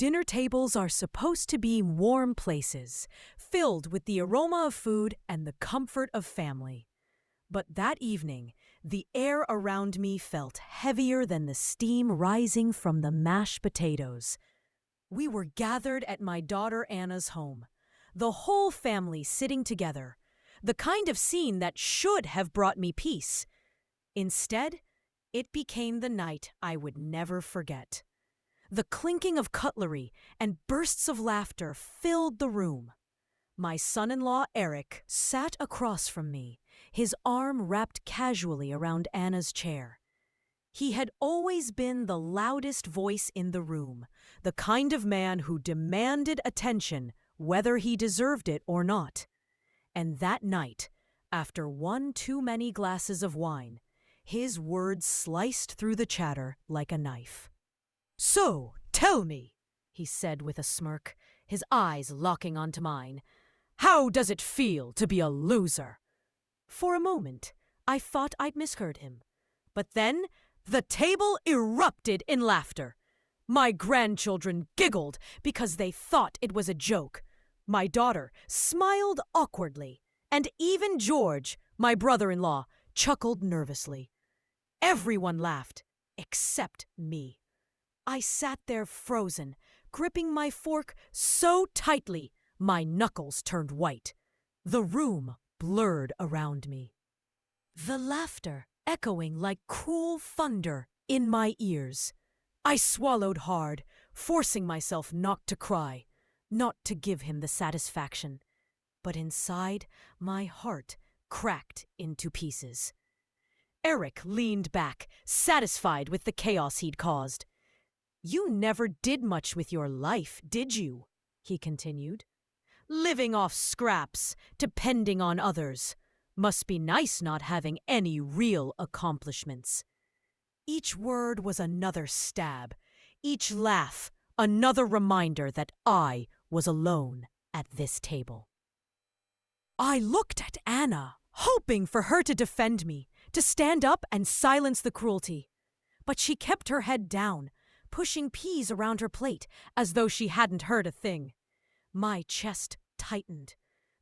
Dinner tables are supposed to be warm places, filled with the aroma of food and the comfort of family. But that evening, the air around me felt heavier than the steam rising from the mashed potatoes. We were gathered at my daughter Anna's home, the whole family sitting together, the kind of scene that should have brought me peace. Instead, it became the night I would never forget. The clinking of cutlery and bursts of laughter filled the room. My son-in-law Eric sat across from me, his arm wrapped casually around Anna's chair. He had always been the loudest voice in the room, the kind of man who demanded attention whether he deserved it or not. And that night, after one too many glasses of wine, his words sliced through the chatter like a knife. "So, tell me," he said with a smirk, his eyes locking onto mine, "how does it feel to be a loser?" For a moment, I thought I'd misheard him. But then, the table erupted in laughter. My grandchildren giggled because they thought it was a joke. My daughter smiled awkwardly, and even George, my brother-in-law, chuckled nervously. Everyone laughed, except me. I sat there frozen, gripping my fork so tightly my knuckles turned white. The room blurred around me, the laughter echoing like cruel thunder in my ears. I swallowed hard, forcing myself not to cry, not to give him the satisfaction. But inside, my heart cracked into pieces. Eric leaned back, satisfied with the chaos he'd caused. "You never did much with your life, did you?" he continued. "Living off scraps, depending on others. Must be nice not having any real accomplishments." Each word was another stab, each laugh another reminder that I was alone at this table. I looked at Anna, hoping for her to defend me, to stand up and silence the cruelty. But she kept her head down, pushing peas around her plate as though she hadn't heard a thing. My chest tightened.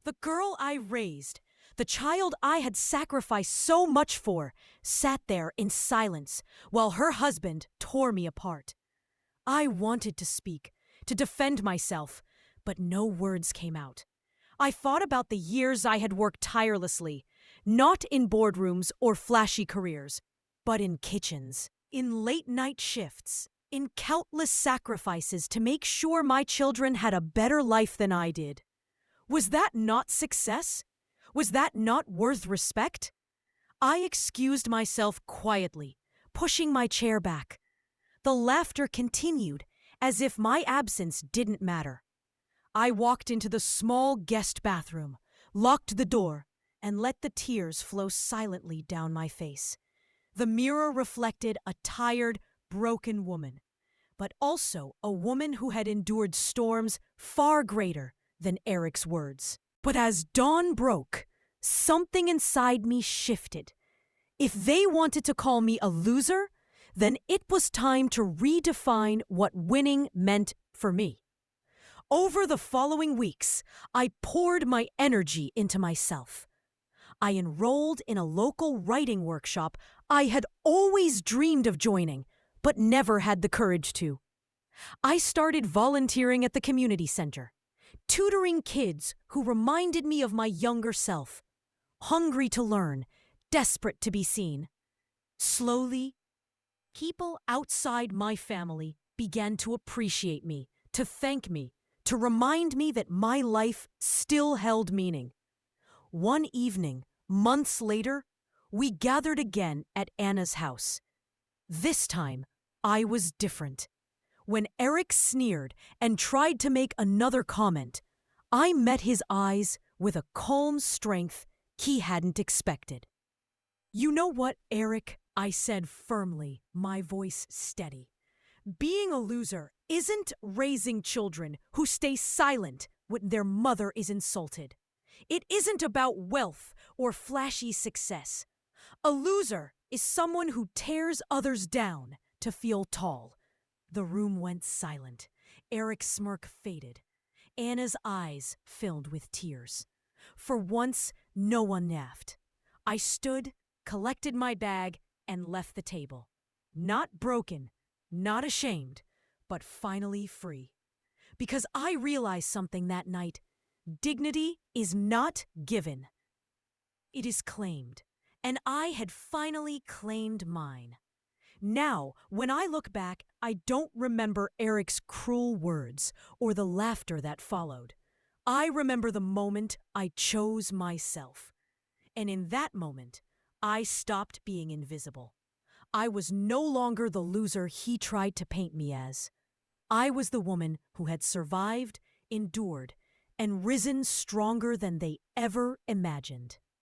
The girl I raised, the child I had sacrificed so much for, sat there in silence while her husband tore me apart. I wanted to speak, to defend myself, but no words came out. I thought about the years I had worked tirelessly, not in boardrooms or flashy careers, but in kitchens, in late-night shifts, in countless sacrifices to make sure my children had a better life than I did. Was that not success? Was that not worth respect? I excused myself quietly, pushing my chair back. The laughter continued, as if my absence didn't matter. I walked into the small guest bathroom, locked the door, and let the tears flow silently down my face. The mirror reflected a tired, broken woman, but also a woman who had endured storms far greater than Eric's words. But as dawn broke, something inside me shifted. If they wanted to call me a loser, then it was time to redefine what winning meant for me. Over the following weeks, I poured my energy into myself. I enrolled in a local writing workshop I had always dreamed of joining, but never had the courage to. I started volunteering at the community center, tutoring kids who reminded me of my younger self, hungry to learn, desperate to be seen. Slowly, people outside my family began to appreciate me, to thank me, to remind me that my life still held meaning. One evening, months later, we gathered again at Anna's house. This time, I was different. When Eric sneered and tried to make another comment, I met his eyes with a calm strength he hadn't expected. "You know what, Eric?" I said firmly, my voice steady. "Being a loser isn't raising children who stay silent when their mother is insulted. It isn't about wealth or flashy success. A loser is someone who tears others down to feel tall." The room went silent. Eric's smirk faded. Anna's eyes filled with tears. For once, no one laughed. I stood, collected my bag, and left the table. Not broken, not ashamed, but finally free. Because I realized something that night. Dignity is not given. It is claimed. And I had finally claimed mine. Now, when I look back, I don't remember Eric's cruel words or the laughter that followed. I remember the moment I chose myself. And in that moment, I stopped being invisible. I was no longer the loser he tried to paint me as. I was the woman who had survived, endured, and risen stronger than they ever imagined.